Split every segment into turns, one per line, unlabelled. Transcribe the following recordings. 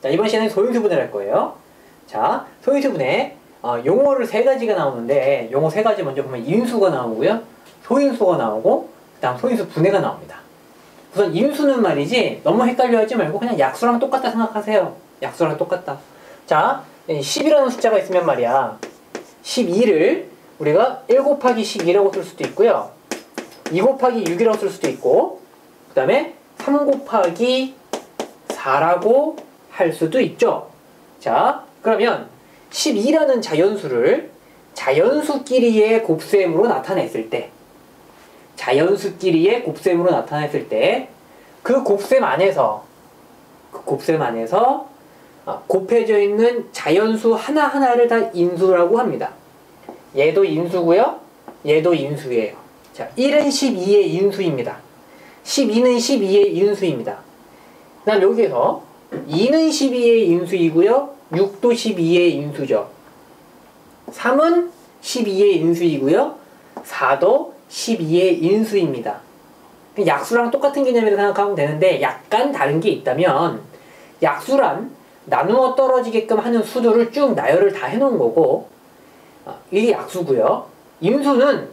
자, 이번 시간에 소인수 분해를 할 거예요. 자, 소인수 분해. 용어를 세 가지가 나오는데, 용어 세 가지 먼저 보면 인수가 나오고요. 소인수가 나오고, 그 다음 소인수 분해가 나옵니다. 우선 인수는 말이지, 너무 헷갈려 하지 말고 그냥 약수랑 똑같다 생각하세요. 약수랑 똑같다. 자, 10이라는 숫자가 있으면 말이야. 12를 우리가 1 곱하기 12라고 쓸 수도 있고요. 2 곱하기 6이라고 쓸 수도 있고, 그 다음에 3 곱하기 4라고 할 수도 있죠. 자, 그러면 12라는 자연수를 자연수끼리의 곱셈으로 나타냈을 때, 자연수끼리의 곱셈으로 나타냈을 때, 그 곱셈 안에서 곱해져 있는 자연수 하나하나를 다 인수라고 합니다. 얘도 인수고요. 얘도 인수예요. 자, 1은 12의 인수입니다. 12는 12의 인수입니다. 그 다음 여기에서 2는 12의 인수이고요. 6도 12의 인수죠. 3은 12의 인수이고요. 4도 12의 인수입니다. 약수랑 똑같은 개념이라고 생각하면 되는데 약간 다른 게 있다면, 약수란 나누어 떨어지게끔 하는 수들을 쭉 나열을 다 해놓은 거고, 이게 약수고요. 인수는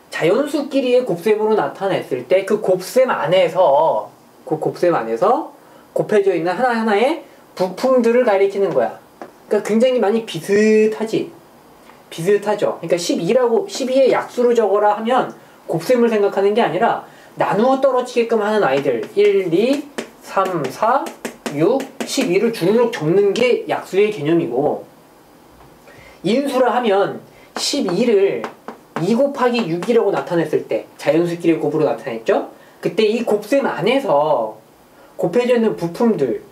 자연수끼리의 곱셈으로 나타냈을 때 그 곱셈 안에서 곱해져 있는 하나하나의 부품들을 가리키는 거야. 그러니까 굉장히 많이 비슷하지? 비슷하죠? 그러니까 12의 약수를 적어라 하면 곱셈을 생각하는 게 아니라 나누어 떨어지게끔 하는 아이들 1, 2, 3, 4, 6, 12를 주르륵 적는 게 약수의 개념이고, 인수라 하면 12를 2 곱하기 6이라고 나타냈을 때, 자연수끼리의 곱으로 나타냈죠? 그때 이 곱셈 안에서 곱해져 있는 부품들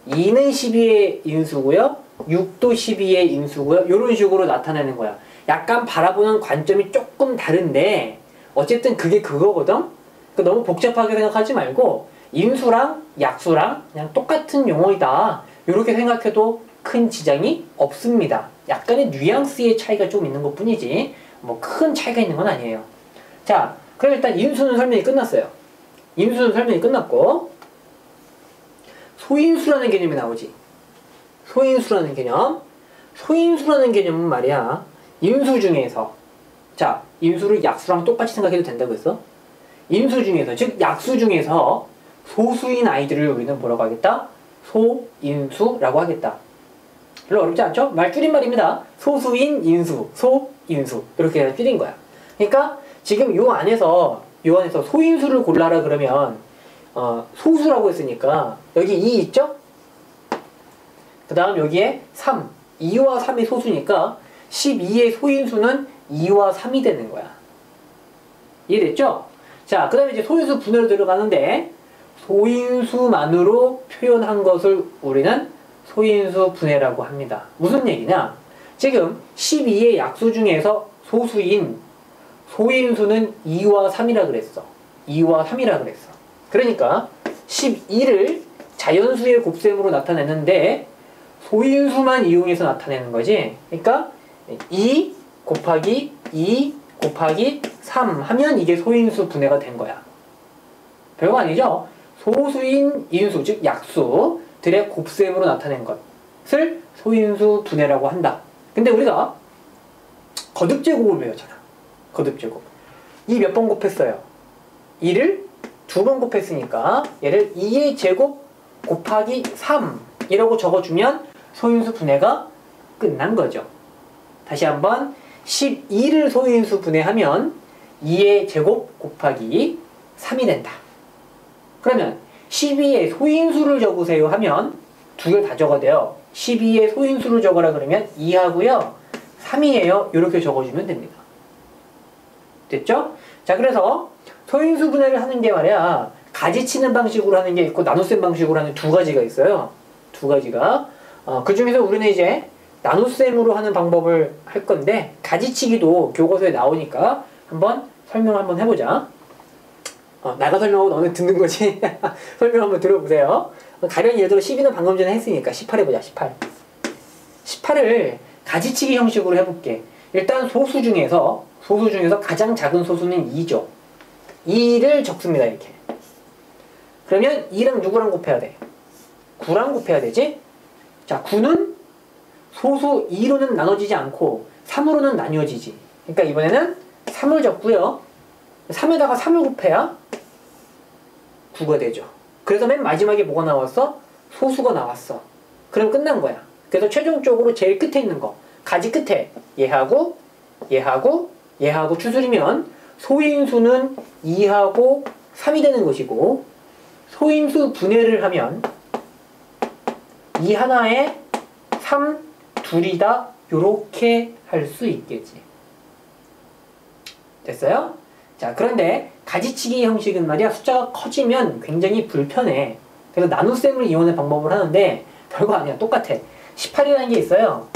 2는 12의 인수고요. 6도 12의 인수고요. 이런 식으로 나타내는 거야. 약간 바라보는 관점이 조금 다른데 어쨌든 그게 그거거든? 그러니까 너무 복잡하게 생각하지 말고 인수랑 약수랑 그냥 똑같은 용어이다. 이렇게 생각해도 큰 지장이 없습니다. 약간의 뉘앙스의 차이가 좀 있는 것 뿐이지 뭐 큰 차이가 있는 건 아니에요. 자, 그럼 일단 인수는 설명이 끝났어요. 인수는 설명이 끝났고, 소인수라는 개념이 나오지. 소인수라는 개념. 소인수라는 개념은 말이야, 인수 중에서, 자, 인수를 약수랑 똑같이 생각해도 된다고 했어? 인수 중에서, 즉 약수 중에서 소수인 아이들을 우리는 뭐라고 하겠다? 소인수라고 하겠다. 별로 어렵지 않죠? 말 줄임말입니다. 소수인 인수, 소인수 이렇게 해서 줄인 거야. 그러니까 지금 요 안에서 소인수를 골라라 그러면 소수라고 했으니까 여기 2 있죠? 그 다음 여기에 3, 2와 3이 소수니까 12의 소인수는 2와 3이 되는 거야. 이해됐죠? 자, 그 다음에 이제 소인수 분해로 들어가는데, 소인수만으로 표현한 것을 우리는 소인수 분해라고 합니다. 무슨 얘기냐? 지금 12의 약수 중에서 소수인 소인수는 2와 3이라 그랬어. 2와 3이라 그랬어. 그러니까 12를 자연수의 곱셈으로 나타내는데 소인수만 이용해서 나타내는 거지. 그러니까 2 곱하기 2 곱하기 3 하면 이게 소인수 분해가 된 거야. 별거 아니죠? 소수인 인수, 즉 약수들의 곱셈으로 나타낸 것을 소인수 분해라고 한다. 근데 우리가 거듭제곱을 배웠잖아. 거듭제곱. 이 몇 번 곱했어요? 2를 2번 곱했으니까 얘를 2의 제곱 곱하기 3이라고 적어주면 소인수 분해가 끝난 거죠. 다시 한번 12를 소인수 분해하면 2의 제곱 곱하기 3이 된다. 그러면 12의 소인수를 적으세요 하면 두 개 다 적어야 돼요. 12의 소인수를 적어라 그러면 2하고요 3이에요. 이렇게 적어주면 됩니다. 됐죠? 자, 그래서 소인수 분해를 하는 게 말이야, 가지치는 방식으로 하는 게 있고 나눗셈 방식으로 하는 두 가지가 있어요. 두 가지가. 그 중에서 우리는 이제 나눗셈으로 하는 방법을 할 건데, 가지치기도 교과서에 나오니까 한번 설명 한번 해보자. 나가 설명하고 너는 듣는 거지? 설명 한번 들어보세요. 가령 예를 들어 12는 방금 전에 했으니까 18 해보자. 18을 가지치기 형식으로 해볼게. 일단 소수 중에서 가장 작은 소수는 2죠. 2를 적습니다. 이렇게. 그러면 2랑 누구랑 곱해야 돼? 9랑 곱해야 되지? 자, 9는 소수 2로는 나눠지지 않고 3으로는 나뉘어지지. 그러니까 이번에는 3을 적고요. 3에다가 3을 곱해야 9가 되죠. 그래서 맨 마지막에 뭐가 나왔어? 소수가 나왔어. 그럼 끝난 거야. 그래서 최종적으로 제일 끝에 있는 거, 가지 끝에 얘하고 얘하고 얘하고 추스리면 소인수는 2하고 3이 되는 것이고, 소인수 분해를 하면 2 하나에 3 둘이다, 요렇게 할 수 있겠지. 됐어요? 자, 그런데 가지치기 형식은 말이야, 숫자가 커지면 굉장히 불편해. 그래서 나눗셈을 이용하는 방법을 하는데 별거 아니야. 똑같아. 18이라는 게 있어요.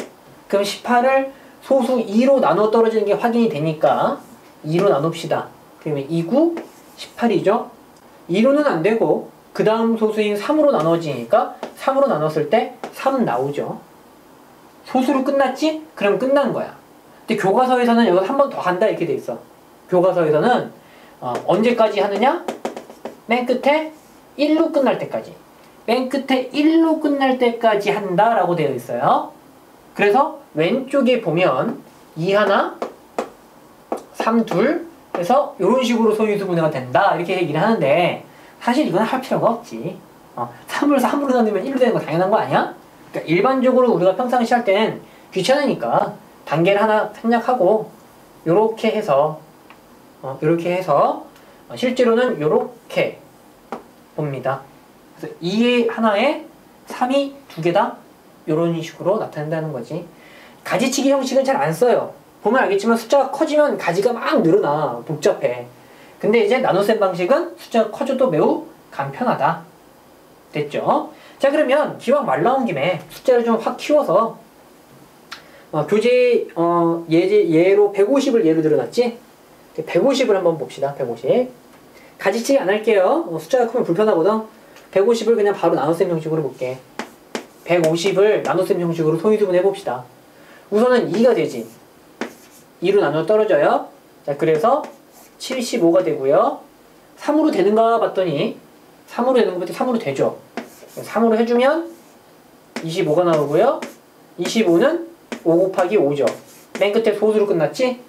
그럼 18을 소수 2로 나눠 떨어지는 게 확인이 되니까 2로 나눕시다. 그러면 2, 9, 18이죠. 2로는 안 되고 그 다음 소수인 3으로 나눠지니까 3으로 나눴을 때 3 나오죠. 소수로 끝났지? 그럼 끝난 거야. 근데 교과서에서는 여기서 한 번 더 한다 이렇게 돼 있어. 교과서에서는 언제까지 하느냐? 맨 끝에 1로 끝날 때까지. 맨 끝에 1로 끝날 때까지 한다라고 되어 있어요. 그래서 왼쪽에 보면 2 하나, 3 둘 해서 이런 식으로 소인수 분해가 된다 이렇게 얘기를 하는데, 사실 이건 할 필요가 없지. 3을 3으로 나누면 1로 되는 거 당연한 거 아니야? 그러니까 일반적으로 우리가 평상시 할 땐 귀찮으니까 단계를 하나 생략하고 요렇게 해서 실제로는 요렇게 봅니다. 그래서 2의 하나에 3이 두 개다, 요런 식으로 나타낸다는 거지. 가지치기 형식은 잘 안 써요. 보면 알겠지만 숫자가 커지면 가지가 막 늘어나, 복잡해. 근데 이제 나눗셈 방식은 숫자가 커져도 매우 간편하다. 됐죠? 자, 그러면 기왕 말 나온 김에 숫자를 좀 확 키워서 교재 예로 150을 예로 들어놨지? 150을 한번 봅시다. 150. 가지치기 안 할게요. 숫자가 크면 불편하거든. 150을 그냥 바로 나눗셈 형식으로 볼게. 150을 나눗셈 형식으로 소인수분 해봅시다. 우선은 2가 되지. 2로 나눠 떨어져요. 자, 그래서 75가 되고요. 3으로 되는가 봤더니 3으로 되는 것부터 3으로 되죠. 3으로 해주면 25가 나오고요. 25는 5 곱하기 5죠. 맨 끝에 소수로 끝났지?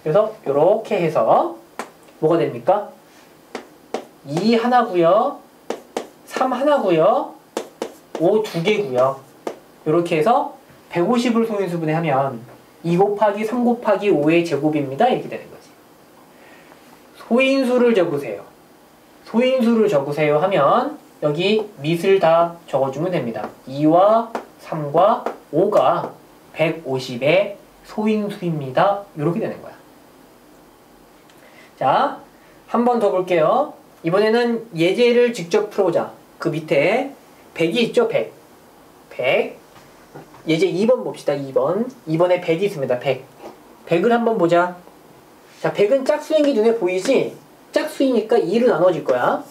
그래서 이렇게 해서 뭐가 됩니까? 2 하나고요. 3 하나고요. 5 두 개고요. 이렇게 해서 150을 소인수분해 하면 2 곱하기 3 곱하기 5의 제곱입니다. 이렇게 되는 거지. 소인수를 적으세요. 소인수를 적으세요 하면 여기 밑을 다 적어주면 됩니다. 2와 3과 5가 150의 소인수입니다. 이렇게 되는 거야. 자, 한 번 더 볼게요. 이번에는 예제를 직접 풀어보자. 그 밑에 100이 있죠? 100. 예제 2번 봅시다. 2번. 2번에 100이 있습니다. 100. 100을 한번 보자. 자, 100은 짝수인 게 눈에 보이지? 짝수이니까 2로 나눠질 거야.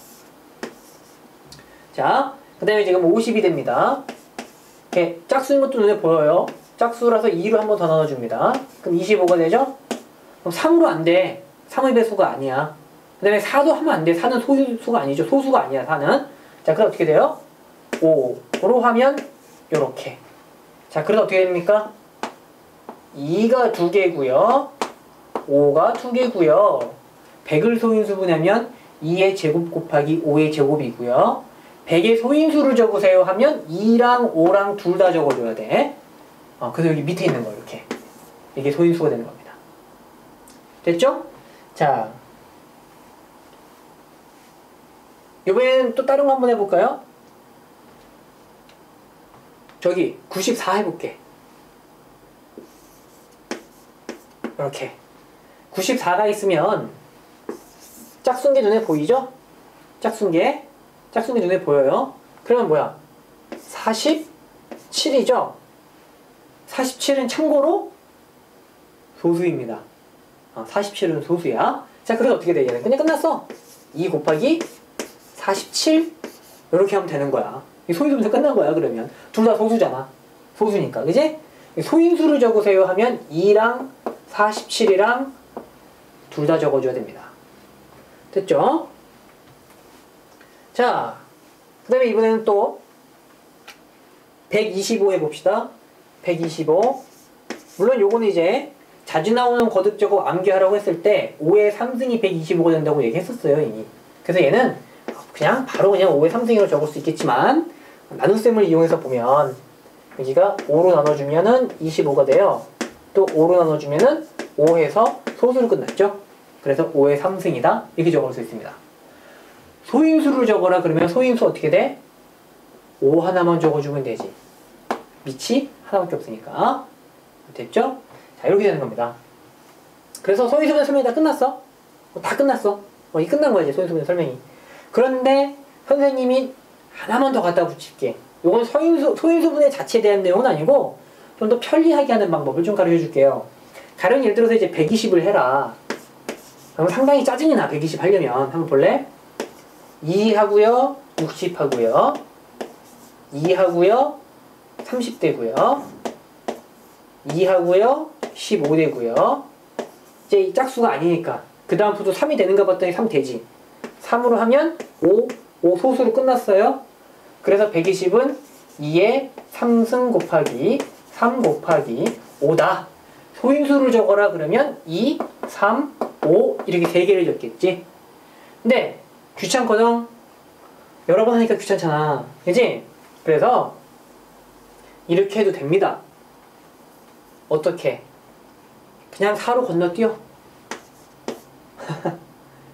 자, 그 다음에 지금 50이 됩니다. 이렇게 짝수인 것도 눈에 보여요. 짝수라서 2로 한 번 더 나눠줍니다. 그럼 25가 되죠? 그럼 3으로 안 돼. 3의 배수가 아니야. 그 다음에 4도 하면 안 돼. 4는 소수가 아니죠. 소수가 아니야, 4는. 자, 그럼 어떻게 돼요? 5로 하면 요렇게. 자, 그래서 어떻게 됩니까? 2가 2개고요. 5가 2개고요. 100을 소인수분하면 2의 제곱 곱하기 5의 제곱이고요. 100의 소인수를 적으세요 하면 2랑 5랑 둘 다 적어줘야 돼. 그래서 여기 밑에 있는 거 이렇게. 이게 소인수가 되는 겁니다. 됐죠? 자, 이번에는 또 다른 거 한번 해볼까요? 저기 94 해볼게. 이렇게 94가 있으면 짝순게 눈에 보이죠? 짝순게 눈에 보여요. 그러면 뭐야? 47이죠? 47은 참고로 소수입니다. 47은 소수야. 자, 그래서 어떻게 돼? 얘는 그냥 끝났어. 2 곱하기 47 이렇게 하면 되는 거야. 소인수분해 끝난 거야. 그러면 둘 다 소수잖아. 소수니까, 그지? 소인수를 적으세요 하면 2랑 47이랑 둘 다 적어줘야 됩니다. 됐죠? 자, 그 다음에 이번에는 또 125 해봅시다. 125. 물론 요거는 이제 자주 나오는 거듭 제곱 암기하라고 했을 때 5의 3승이 125가 된다고 얘기했었어요, 이미. 그래서 얘는 그냥 바로 그냥 5의 3승으로 적을 수 있겠지만 나눗셈을 이용해서 보면 여기가 5로 나눠주면은 25가 돼요. 또 5로 나눠주면은 5해서 소수로 끝났죠. 그래서 5의 3승이다. 이렇게 적을 수 있습니다. 소인수를 적어라 그러면 소인수 어떻게 돼? 5 하나만 적어주면 되지. 밑이 하나밖에 없으니까. 됐죠? 자, 이렇게 되는 겁니다. 그래서 소인수분해 설명이 다 끝났어. 다 끝났어. 이 끝난 거지, 소인수분해 설명이. 그런데 선생님이 하나만 더 갖다 붙일게. 이건 소인수분해 자체에 대한 내용은 아니고 좀 더 편리하게 하는 방법을 좀 가르쳐 줄게요. 가령 예를 들어서 이제 120을 해라. 그럼 상당히 짜증이 나, 120 하려면. 한번 볼래? 2 하고요, 60 하고요, 2 하고요, 30 되고요, 2 하고요, 15 되고요. 이제 이 짝수가 아니니까 그 다음부터 3이 되는가 봤더니 3 되지. 3으로 하면 5 소수로 끝났어요. 그래서 120은 2의 3승 곱하기 3 곱하기 5다. 소인수를 적어라 그러면 2, 3, 5 이렇게 3개를 적겠지. 근데 귀찮거든. 여러 번 하니까 귀찮잖아. 그지? 그래서 이렇게 해도 됩니다. 어떻게? 그냥 4로 건너뛰어.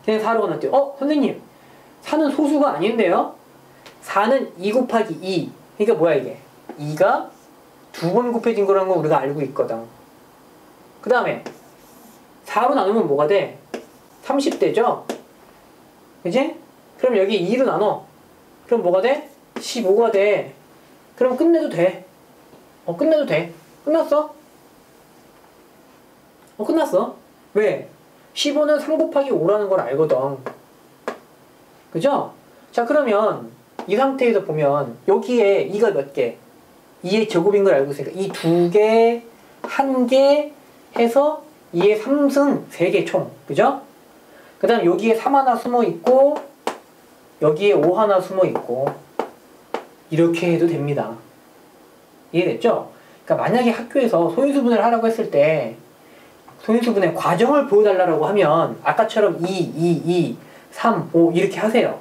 그냥 4로 건너뛰어. 선생님 4는 소수가 아닌데요? 4는 2 곱하기 2. 그러니까 뭐야 이게? 2가 2번 곱해진 거라는 거 우리가 알고 있거든. 그 다음에 4로 나누면 뭐가 돼? 30되죠? 그지? 그럼 여기 2로 나눠. 그럼 뭐가 돼? 15가 돼. 그럼 끝내도 돼. 끝내도 돼. 끝났어? 끝났어. 왜? 15는 3 곱하기 5라는 걸 알거든. 그죠? 자, 그러면 이 상태에서 보면 여기에 2가 몇 개? 2의 제곱인 걸 알고 있으니까 이 2개, 1개 해서 2의 3승 3개 총. 그죠? 그 다음 여기에 3 하나 숨어 있고 여기에 5 하나 숨어 있고 이렇게 해도 됩니다. 이해됐죠? 그러니까 만약에 학교에서 소인수분해를 하라고 했을 때 소인수분해 과정을 보여달라고 하면 아까처럼 2, 3, 5 이렇게 하세요.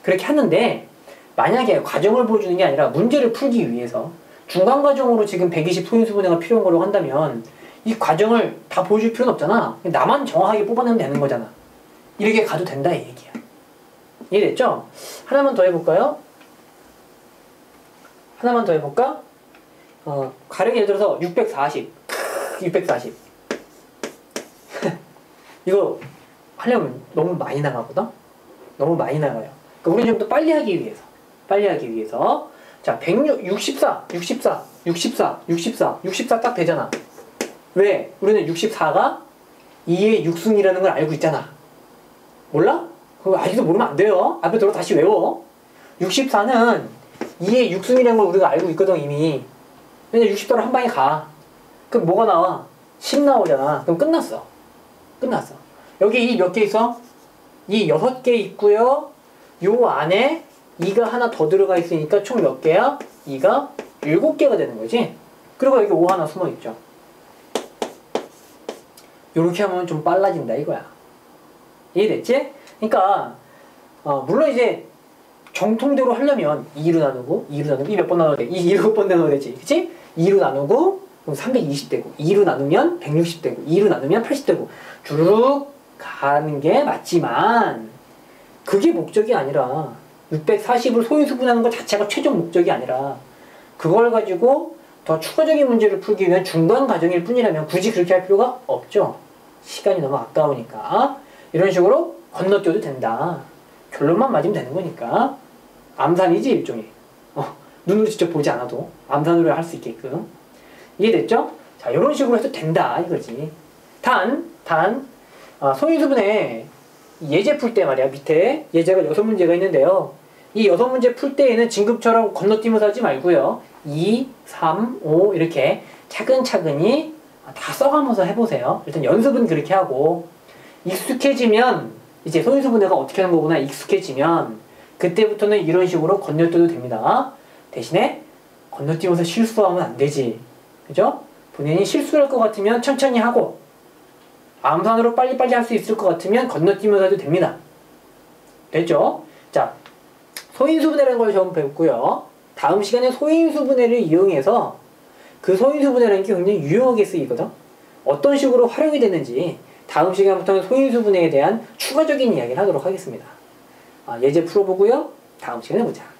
그렇게 하는데 만약에 과정을 보여주는 게 아니라 문제를 풀기 위해서 중간 과정으로 지금 120 소인수분해가 필요한 걸로 한다면 이 과정을 다 보여줄 필요는 없잖아. 나만 정확하게 뽑아내면 되는 거잖아. 이렇게 가도 된다 이 얘기야. 이해됐죠? 하나만 더 해볼까요? 하나만 더 해볼까? 가령 예를 들어서 640 이거 하려면 너무 많이 나가거든? 너무 많이 나가요. 그러니까 우리는 좀 더 빨리 하기 위해서 자, 64 딱 되잖아. 왜? 우리는 64가 2의 6승이라는 걸 알고 있잖아. 몰라? 그거 아직도 모르면 안 돼요. 앞에 들어 다시 외워. 64는 2의 6승이라는 걸 우리가 알고 있거든 이미. 근데 64로 한 방에 가. 그럼 뭐가 나와? 10 나오잖아. 그럼 끝났어. 여기 이 몇 개 있어? 이 6개 있고요. 요 안에 2가 하나 더 들어가 있으니까 총 몇 개야? 2가 7개가 되는 거지. 그리고 여기 5 하나 숨어 있죠. 요렇게 하면 좀 빨라진다 이거야. 이해됐지? 그러니까 물론 이제 정통대로 하려면 2로 나누고 이 몇 번 나눠야 돼? 7번 나눠야 되지. 그치? 2로 나누고 그럼 320 되고 2로 나누면 160 되고 2로 나누면 80 되고 주르륵 가는 게 맞지만 그게 목적이 아니라 640을 소인수분하는 것 자체가 최종 목적이 아니라 그걸 가지고 더 추가적인 문제를 풀기 위한 중간 과정일 뿐이라면 굳이 그렇게 할 필요가 없죠. 시간이 너무 아까우니까. 이런 식으로 건너뛰어도 된다. 결론만 맞으면 되는 거니까. 암산이지 일종의. 눈으로 직접 보지 않아도 암산으로 할 수 있게끔. 이해됐죠? 자, 이런 식으로 해도 된다 이거지. 소인수분해 예제 풀 때 말이야. 밑에 예제가 6문제가 있는데요. 이 6문제 풀 때에는 진급처럼 건너뛰면서 하지 말고요. 2, 3, 5 이렇게 차근차근히 다 써가면서 해보세요. 일단 연습은 그렇게 하고 익숙해지면 이제 소인수분해가 어떻게 하는 거구나 익숙해지면 그때부터는 이런 식으로 건너뛰어도 됩니다. 대신에 건너뛰면서 실수하면 안 되지. 그죠? 본인이 실수할 것 같으면 천천히 하고 암산으로 빨리빨리 할 수 있을 것 같으면 건너뛰면서 해도 됩니다. 됐죠? 자, 소인수분해라는 걸 처음 배웠고요. 다음 시간에 소인수분해를 이용해서 그 소인수분해라는 게 굉장히 유용하게 쓰이거든. 어떤 식으로 활용이 되는지 다음 시간부터는 소인수분해에 대한 추가적인 이야기를 하도록 하겠습니다. 예제 풀어보고요. 다음 시간에 보자.